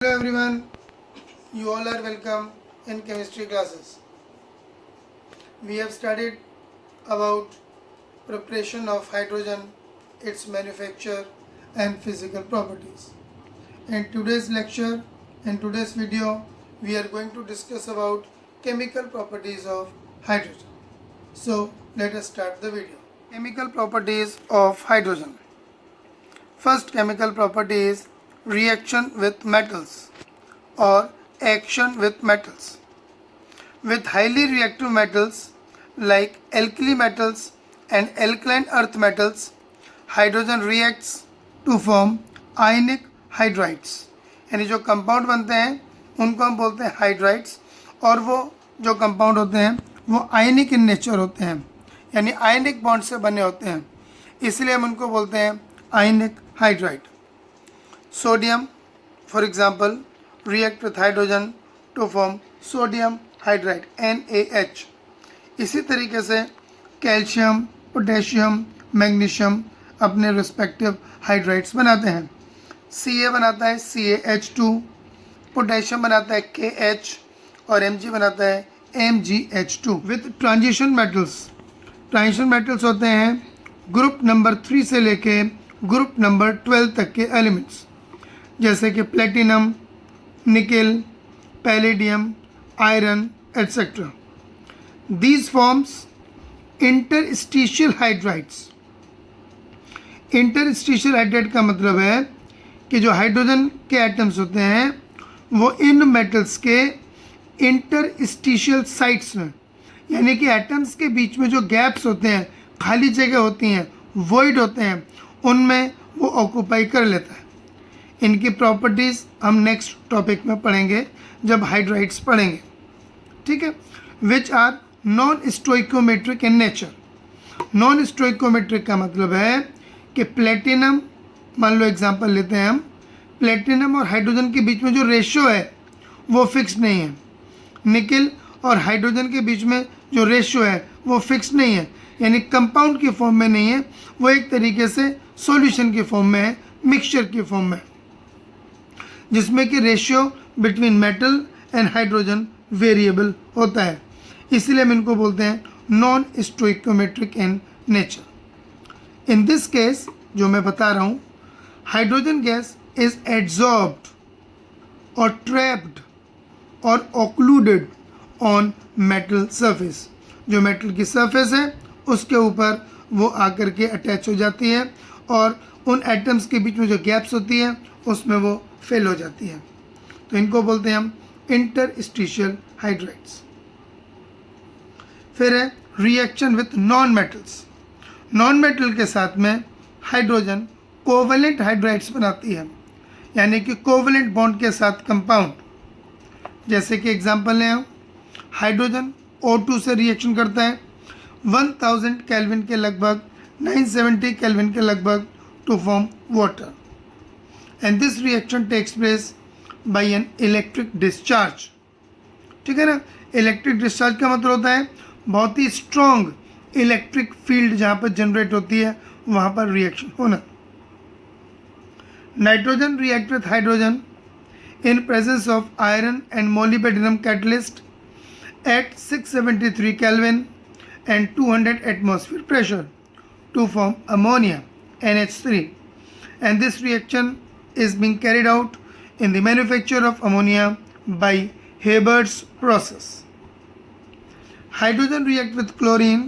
Hello everyone, you all are welcome in chemistry classes. We have studied about preparation of hydrogen, its manufacture and physical properties. In today's lecture, in today's video, we are going to discuss about chemical properties of hydrogen. So let us start the video. Chemical properties of hydrogen. First chemical property is reaction with metals or action with metals. With highly reactive metals like alkali metals and alkaline earth metals, hydrogen reacts to form ionic hydrides. यानी जो compound बनते हैं उनको हम बोलते हैं hydrides, और वो जो कंपाउंड होते हैं वो आयनिक इन नेचर होते हैं, यानी आयनिक बॉन्ड से बने होते हैं, इसलिए हम उनको बोलते हैं आयनिक hydride. Sodium, for example, react with hydrogen to form sodium hydride NaH. इसी तरीके से कैल्शियम, पोटेशियम, मैग्नीशियम अपने रिस्पेक्टिव हाइड्राइड्स बनाते हैं. Ca बनाता है CaH2, पोटेशियम बनाता है KH और Mg बनाता है MgH2. With transition metals, transition metals होते हैं ग्रुप नंबर 3 से लेके ग्रुप नंबर 12 तक के एलिमेंट्स, जैसे कि platinum, nickel, palladium, iron etcetera. These forms interstitial hydrides. Interstitial hydride का मतलब है कि जो हाइड्रोजन के एटम्स होते हैं वो इन मेटल्स के इंटरस्टिशियल साइट्स में, यानी कि एटम्स के बीच में जो गैप्स होते हैं, खाली जगह होती हैं, वॉइड होते हैं, उनमें वो ऑक्यूपाई कर लेता है. इनकी प्रॉपर्टीज़ हम नेक्स्ट टॉपिक में पढ़ेंगे जब हाइड्राइड्स पढ़ेंगे, ठीक है. Which are non stoichiometric in nature. Non stoichiometric का मतलब है कि प्लेटिनम, मान लो एग्जांपल लेते हैं हम, प्लेटिनम और हाइड्रोजन के बीच में जो रेशियो है वो फिक्स नहीं है. निकेल और हाइड्रोजन के बीच में जो रेशियो है वो फिक्स नहीं है, यानी कंपाउंड की फॉर्म में नहीं है, वो एक तरीके से सॉल्यूशन की फॉर्म में है, मिक्सचर की फॉर्म में, जिसमें कि ratio between metal and hydrogen variable होता है. इसलिए हम इनको बोलते हैं non stoichiometric in nature. In this case जो मैं बता रहा हूँ, हाइड्रोजन गैस इज एड्जॉर्ब्ड और ट्रैप्ड और ऑक्लूडेड ऑन मेटल सरफेस. जो मेटल की सरफेस है उसके ऊपर वो आकर के अटैच हो जाती है और उन एटम्स के बीच में जो गैप्स होती है उसमें वो फेल हो जाती है. तो इनको बोलते हैं हम इंटरस्टिशियल हाइड्राइड्स. फिर है reaction with non metals. Non metal के साथ में हाइड्रोजन कोवेलेंट हाइड्राइड्स बनाती है, यानी कि कोवेलेंट बॉन्ड के साथ कंपाउंड. जैसे कि एग्जांपल लें हम, हाइड्रोजन O2 से रिएक्शन करता है 1000 केल्विन के लगभग 970 केल्विन के लगभग to form water, and this reaction takes place by an electric discharge. ठीक है ना. इलेक्ट्रिक डिस्चार्ज का मतलब होता है बहुत ही स्ट्रॉन्ग इलेक्ट्रिक फील्ड जहाँ पर जनरेट होती है वहाँ पर रिएक्शन होना. Nitrogen react with hydrogen in presence of iron and molybdenum catalyst at 673 Kelvin and 200 atmosphere pressure to form ammonia NH3, and this reaction is being carried out in the manufacture of ammonia by Haber's process. Hydrogen react with chlorine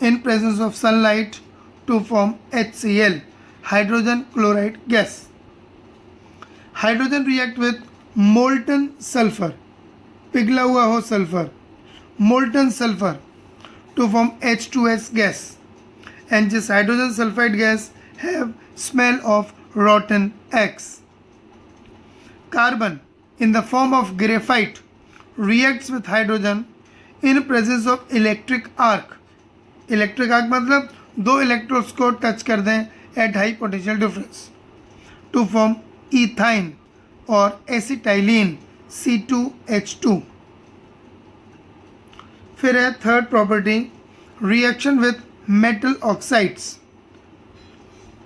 in presence of sunlight to form HCl, hydrogen chloride gas. Hydrogen react with molten sulphur, पिघला हुआ हो sulphur, molten sulphur to form H2S gas, and this hydrogen sulphide gas have smell of rotten eggs. Carbon in the form of graphite reacts with hydrogen in presence of electric arc. Electric arc मतलब दो electrodes को touch कर दें at high potential difference to form ethyne और acetylene C2H2. फिर है third property reaction with metal oxides.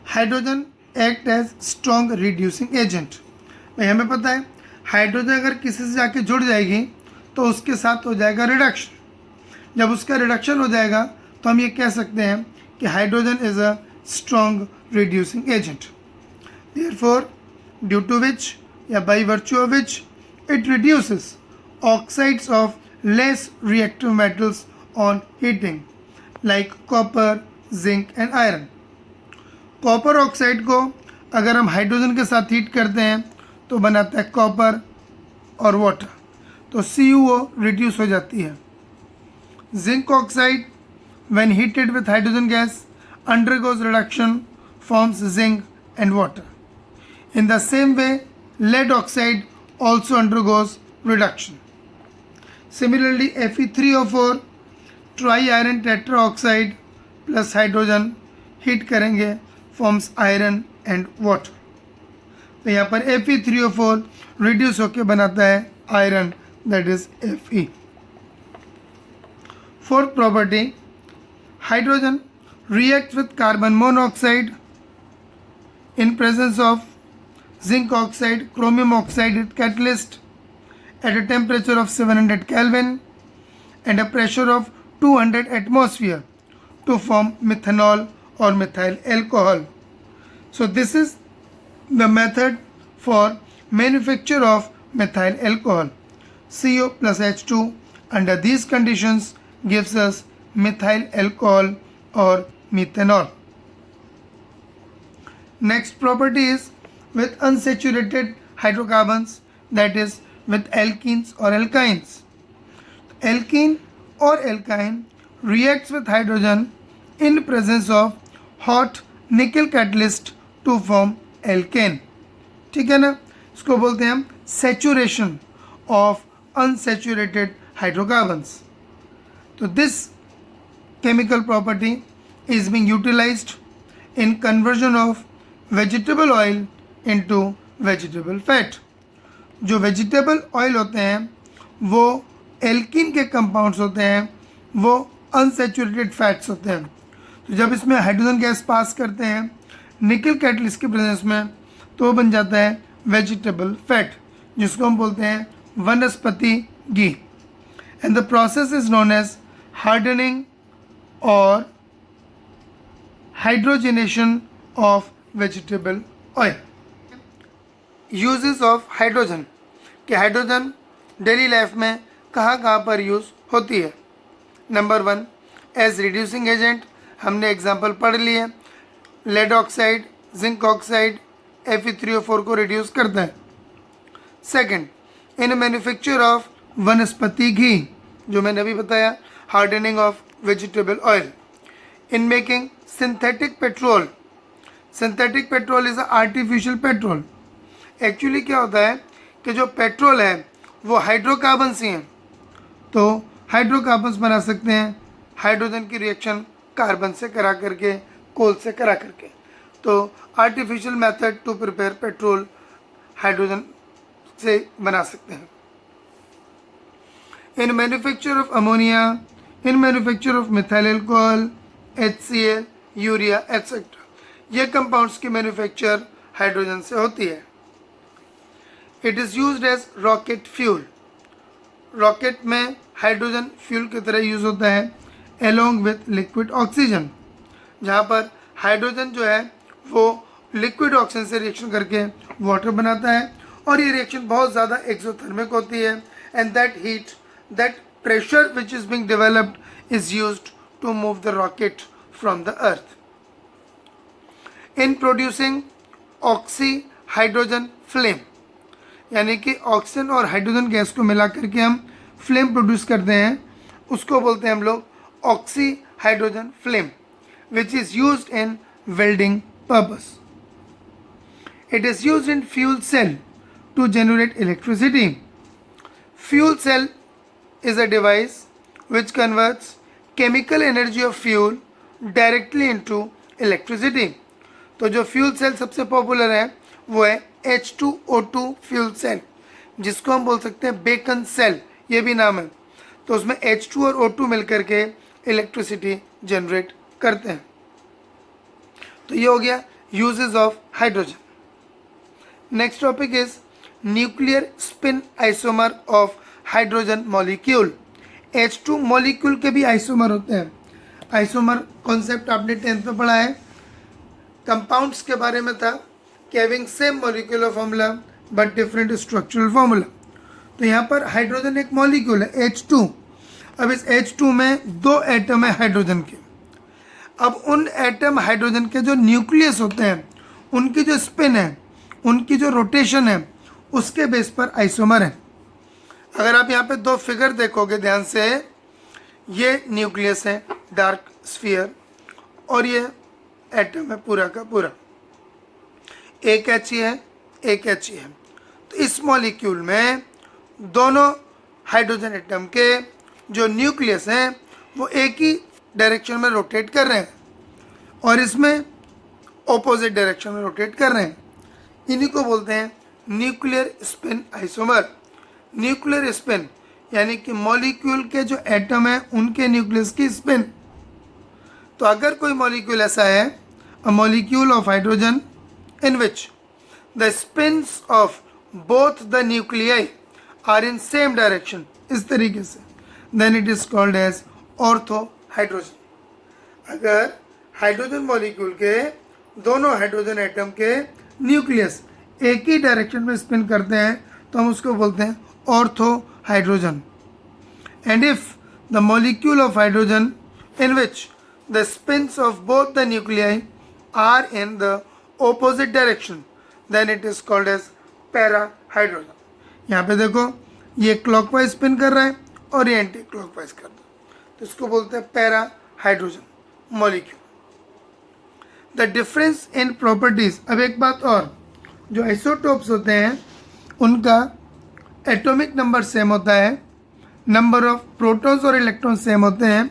Hydrogen act as strong reducing agent. भाई हमें पता है हाइड्रोजन अगर किसी से जाके जुड़ जाएगी तो उसके साथ हो जाएगा रिडक्शन। जब उसका रिडक्शन हो जाएगा तो हम ये कह सकते हैं कि hydrogen is a strong reducing agent. Therefore due to which या by virtue of which it reduces oxides of less reactive metals on heating like copper, zinc and iron. Copper oxide को अगर हम हाइड्रोजन के साथ heat करते हैं तो बनाता है कॉपर और वाटर, तो CuO रिड्यूस हो जाती है। Zinc oxide when heated with hydrogen gas undergoes reduction, forms zinc and water. In the same way, lead oxide also undergoes reduction. Similarly, Fe3O4 tri-iron tetraoxide plus hydrogen heat करेंगे forms iron and water. तो यहाँ पर Fe3O4 reduce होकर बनाता है iron, that is Fe। Fourth property, hydrogen reacts with carbon monoxide in presence of zinc oxide, chromium oxide catalyst at a temperature of 700 Kelvin and a pressure of 200 atmosphere to form methanol or methyl alcohol. So this is the method for manufacture of methyl alcohol. CO plus H2 under these conditions gives us methyl alcohol or methanol. Next property is with unsaturated hydrocarbons, that is with alkenes or alkynes. Alkene or alkyne reacts with hydrogen in presence of hot nickel catalyst to form alkane. ठीक है ना, इसको बोलते हैं हम saturation of unsaturated hydrocarbons. तो this chemical property is being utilized in conversion of vegetable oil into vegetable fat. जो vegetable oil होते हैं वो एल्किन के कंपाउंड्स होते हैं, वो अनसेचुरेटेड फैट्स होते हैं। तो जब इसमें हाइड्रोजन गैस पास करते हैं निकल कैटलिस्ट के प्रेजेंस में तो वो बन जाता है वेजिटेबल फैट, जिसको हम बोलते हैं vanaspati ghee. And the process is known as hardening और hydrogenation of vegetable oil. Uses of hydrogen, कि हाइड्रोजन डेली लाइफ में कहाँ कहाँ पर यूज़ होती है। नंबर 1, एज रिड्यूसिंग एजेंट, हमने एग्जांपल पढ़ लिए, lead oxide, zinc oxide Fe3O4 को रिड्यूस करता है। सेकंड, इन मैन्युफैक्चर ऑफ वनस्पति घी, जो मैंने अभी बताया, hardening of vegetable oil. In making synthetic petrol, synthetic petrol is artificial petrol. Actually क्या होता है कि जो पेट्रोल है वो हाइड्रोकार्बन ही हैं, तो हाइड्रोकार्बन्स बना सकते हैं हाइड्रोजन की रिएक्शन कार्बन से करा करके, कोल से करा करके। तो artificial method to prepare petrol hydrogen से बना सकते हैं। In manufacture of ammonia, in manufacture of methyl alcohol, HCl, urea etcetera, ये कंपाउंड्स की मैन्युफैक्चर हाइड्रोजन से होती है। It is used as rocket fuel, rocket में हाइड्रोजन फ्यूल की तरह यूज़ होता है एलोंग विथ लिक्विड ऑक्सीजन, जहाँ पर हाइड्रोजन जो है वो लिक्विड ऑक्सीजन से रिएक्शन करके वाटर बनाता है, और ये रिएक्शन बहुत ज़्यादा एक्सोथर्मिक होती है, and that heat, that pressure which is being developed is used to move the rocket from the earth. In producing oxy hydrogen flame, यानी कि ऑक्सीजन और हाइड्रोजन गैस को मिला करके हम फ्लेम प्रोड्यूस करते हैं, उसको बोलते हैं हम लोग oxy hydrogen flame, which is used in welding purpose. It is used in fuel cell to generate electricity. Fuel cell is a device which converts chemical energy of fuel directly into electricity. तो जो fuel cell सबसे popular है वो है H2O2 fuel cell, जिसको हम बोल सकते हैं बेकन सेल, ये भी नाम है। तो उसमें H2 और O2 मिलकर के इलेक्ट्रिसिटी जनरेट करते हैं। तो ये हो गया uses of hydrogen. Next topic is nuclear spin isomer of hydrogen molecule. H2 molecule के भी आइसोमर होते हैं। आइसोमर कॉन्सेप्ट आपने 10th में पढ़ा है। कंपाउंड्स के बारे में था कि having same molecular formula but different structural formula. तो यहाँ पर हाइड्रोजन एक मॉलिक्यूल है H2। अब इस H2 में 2 एटम है हाइड्रोजन के। अब उन एटम हाइड्रोजन के जो न्यूक्लियस होते हैं, उनकी जो स्पिन है, उनकी जो रोटेशन है, उसके बेस पर आइसोमर है। अगर आप यहाँ पे 2 फिगर देखोगे ध्यान से, ये न्यूक्लियस है डार्क स्फीयर और ये एटम है पूरा का पूरा, एक He है एक He है। तो इस मॉलिक्यूल में दोनों हाइड्रोजन एटम के जो न्यूक्लियस हैं वो एक ही डायरेक्शन में रोटेट कर रहे हैं और इसमें ऑपोजिट डायरेक्शन में रोटेट कर रहे हैं। इन्हीं को बोलते हैं nuclear spin isomer. Nuclear spin यानी कि मॉलिक्यूल के जो एटम है उनके न्यूक्लियस की स्पिन। तो अगर कोई मॉलिक्यूल ऐसा है, a molecule of hydrogen in which the spins of both the nuclei are in same direction, इस तरीके से, then it is called as ortho hydrogen. अगर हाइड्रोजन मॉलिक्यूल के दोनों हाइड्रोजन एटम के न्यूक्लियस एक ही डायरेक्शन में स्पिन करते हैं तो हम उसको बोलते हैं ortho hydrogen. And if the molecule of hydrogen in which the spins of both the nuclei are in the opposite direction, then it is called as para hydrogen. यहाँ पे देखो, ये क्लॉकवाइज स्पिन कर रहा है और ये एंटी क्लॉकवाइज कर रहा है, तो इसको बोलते हैं para hydrogen molecule. The difference in properties. अब एक बात और, जो आइसोटोप्स होते हैं उनका एटॉमिक नंबर सेम होता है, नंबर ऑफ प्रोटॉन्स और इलेक्ट्रॉन सेम होते हैं,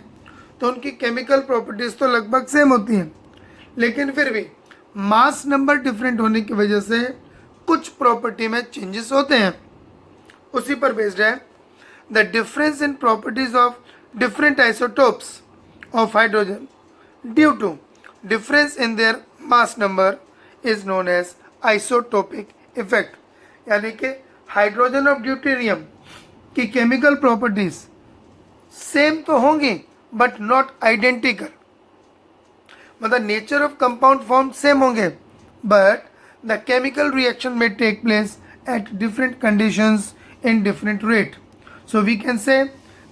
तो उनकी केमिकल प्रॉपर्टीज तो लगभग सेम होती हैं, लेकिन फिर भी मास नंबर डिफरेंट होने की वजह से कुछ प्रॉपर्टी में चेंजेस होते हैं। उसी पर बेस्ड है the difference in properties of different isotopes of hydrogen due to difference in their mass number is known as isotopic effect. यानी कि हाइड्रोजन और ड्यूटेरियम की केमिकल प्रॉपर्टीज सेम तो होंगी बट नॉट आइडेंटिकल। मतलब nature of compound form same होंगे but the chemical reaction में take place at different conditions in different rate. So we can say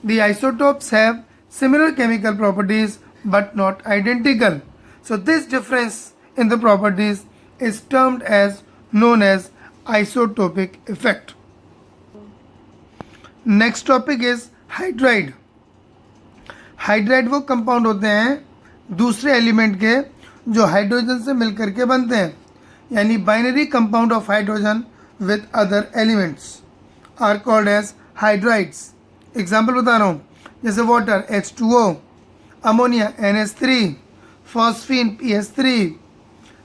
the isotopes have similar chemical properties but not identical. So this difference in the properties is termed as known as isotopic effect. Next topic is hydride. Hydride वो compound होते हैं दूसरे element के जो hydrogen से मिलकर के बनते हैं, यानी binary compound of hydrogen with other elements are called as hydrides. Example बता रहा हूँ, जैसे water H2O, ammonia NH3, phosphine PS3,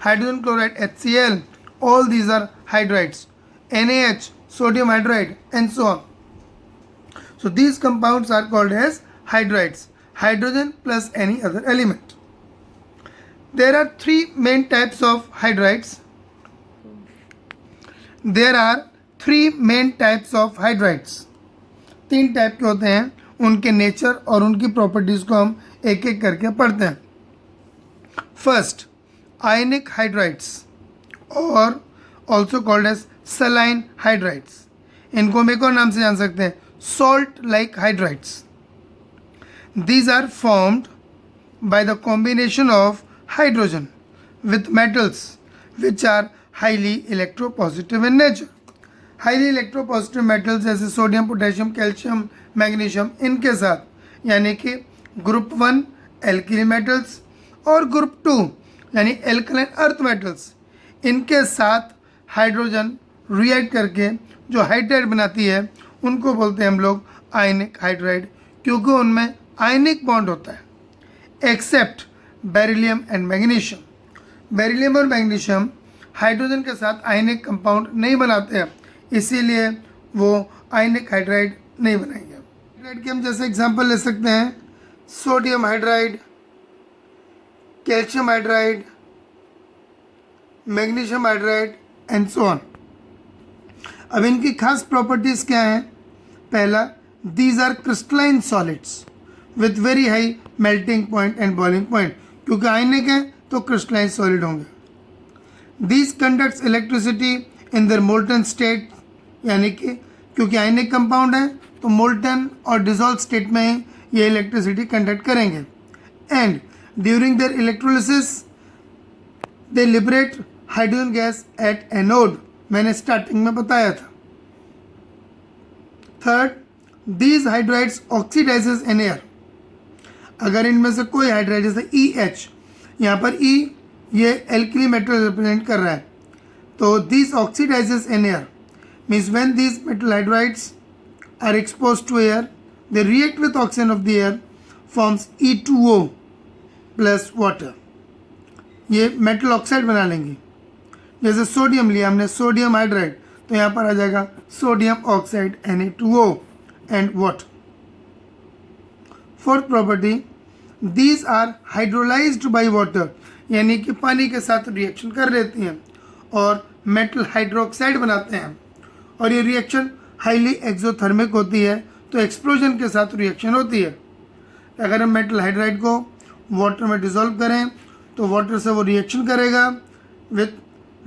hydrogen chloride HCl, all these are hydrides, NaH, sodium hydride and so on. So these compounds are called as hydrides, hydrogen plus any other element. There are 3 main types of hydrides. There are 3 main types of hydrides. 3 type के होते हैं, उनके nature और उनकी properties को हम एक एक करके पढ़ते हैं. फर्स्ट, आयनिक हाइड्राइड्स और also called as saline hydrides. इनको हम एक और नाम से जान सकते हैं, salt like hydrides. These are formed by the combination of hydrogen with metals which are highly electropositive in nature. Highly electropositive metals जैसे सोडियम, पोटेशियम, कैल्शियम, मैग्नीशियम, इनके साथ यानी कि ग्रुप 1 एल्किली मेटल्स और ग्रुप 2 यानी एल्कलाइन अर्थ मेटल्स, इनके साथ hydrogen react करके जो हाइड्राइड बनाती है उनको बोलते हैं हम लोग आयनिक हाइड्राइड, क्योंकि उनमें आयनिक बॉन्ड होता है. Except beryllium and magnesium. Beryllium और मैग्नीशियम हाइड्रोजन के साथ आयनिक कंपाउंड नहीं बनाते हैं, इसीलिए वो आयनिक हाइड्राइड नहीं बनाएंगे. हाइड्राइड के हम जैसे एग्जांपल ले सकते हैं sodium hydride, calcium hydride, magnesium hydride and so on. अब इनकी खास प्रॉपर्टीज़ क्या हैं? पहला, these are crystalline solids with very high melting point and boiling point, क्योंकि आयनिक हैं तो क्रिस्टलाइन सॉलिड होंगे। These conducts electricity in their molten state, यानी कि क्योंकि आयनिक कंपाउंड है तो मोल्टन और डिजॉल्व स्टेट में ये इलेक्ट्रिसिटी कंडक्ट करेंगे। And during their electrolysis they liberate hydrogen gas at anode, मैंने स्टार्टिंग में बताया था। Third, these hydrides oxidises in air, अगर इनमें से कोई हाइड्राइड जैसे EH, यहाँ पर E ये एल्कली मेटल रिप्रेजेंट कर रहा है, तो these oxidises in air means when these metal hydrides are exposed to air, they react with oxygen of the air, forms E2O plus water, ये मेटल ऑक्साइड बना लेंगे। जैसे सोडियम लिया हमने, सोडियम हाइड्राइड, तो यहाँ पर आ जाएगा sodium oxide Na2O and water. Fourth property, these are hydrolysed by water, यानी कि पानी के साथ रिएक्शन कर लेती हैं और मेटल हाइड्रोक्साइड बनाते हैं, और ये रिएक्शन हाईली एक्सोथर्मिक होती है, तो एक्सप्लोजन के साथ रिएक्शन होती है। अगर हम मेटल हाइड्राइड को वाटर में डिसॉल्व करें तो वाटर से वो रिएक्शन करेगा with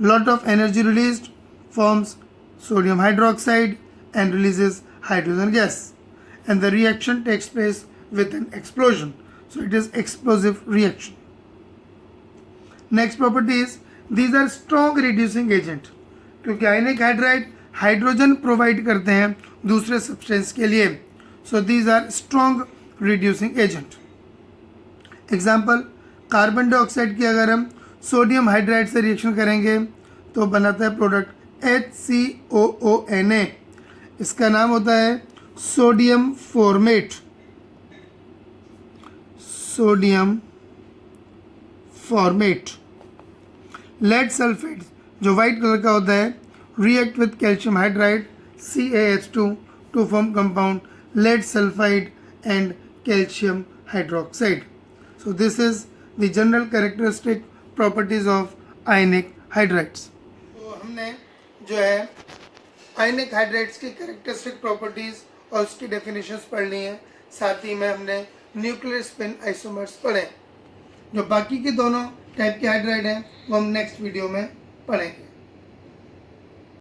lot of energy released, forms sodium hydroxide and releases hydrogen gas, and the reaction takes place with an explosion, so it is explosive reaction. Next property is these are strong reducing agent, क्योंकि आयनिक hydride hydrogen provide करते हैं दूसरे substance के लिए, so these are strong reducing agent. Example, carbon dioxide की अगर हम sodium hydride से रिएक्शन करेंगे तो बनाता है प्रोडक्ट HCOONA, इसका नाम होता है sodium formate, sodium formate. Lead sulphate जो वाइट कलर का होता है react with calcium hydride CaH2 to form compound lead sulphide and calcium hydroxide. So this is the general characteristic properties of ionic hydrides. तो हमने जो है ionic hydrides की characteristic properties और उसकी डेफिनेशंस पढ़ ली हैं, साथ ही में हमने न्यूक्लियर स्पिन आइसोमर्स पढ़े। जो बाकी के दोनों टाइप के हाइड्राइड हैं वो हम नेक्स्ट वीडियो में पढ़ेंगे।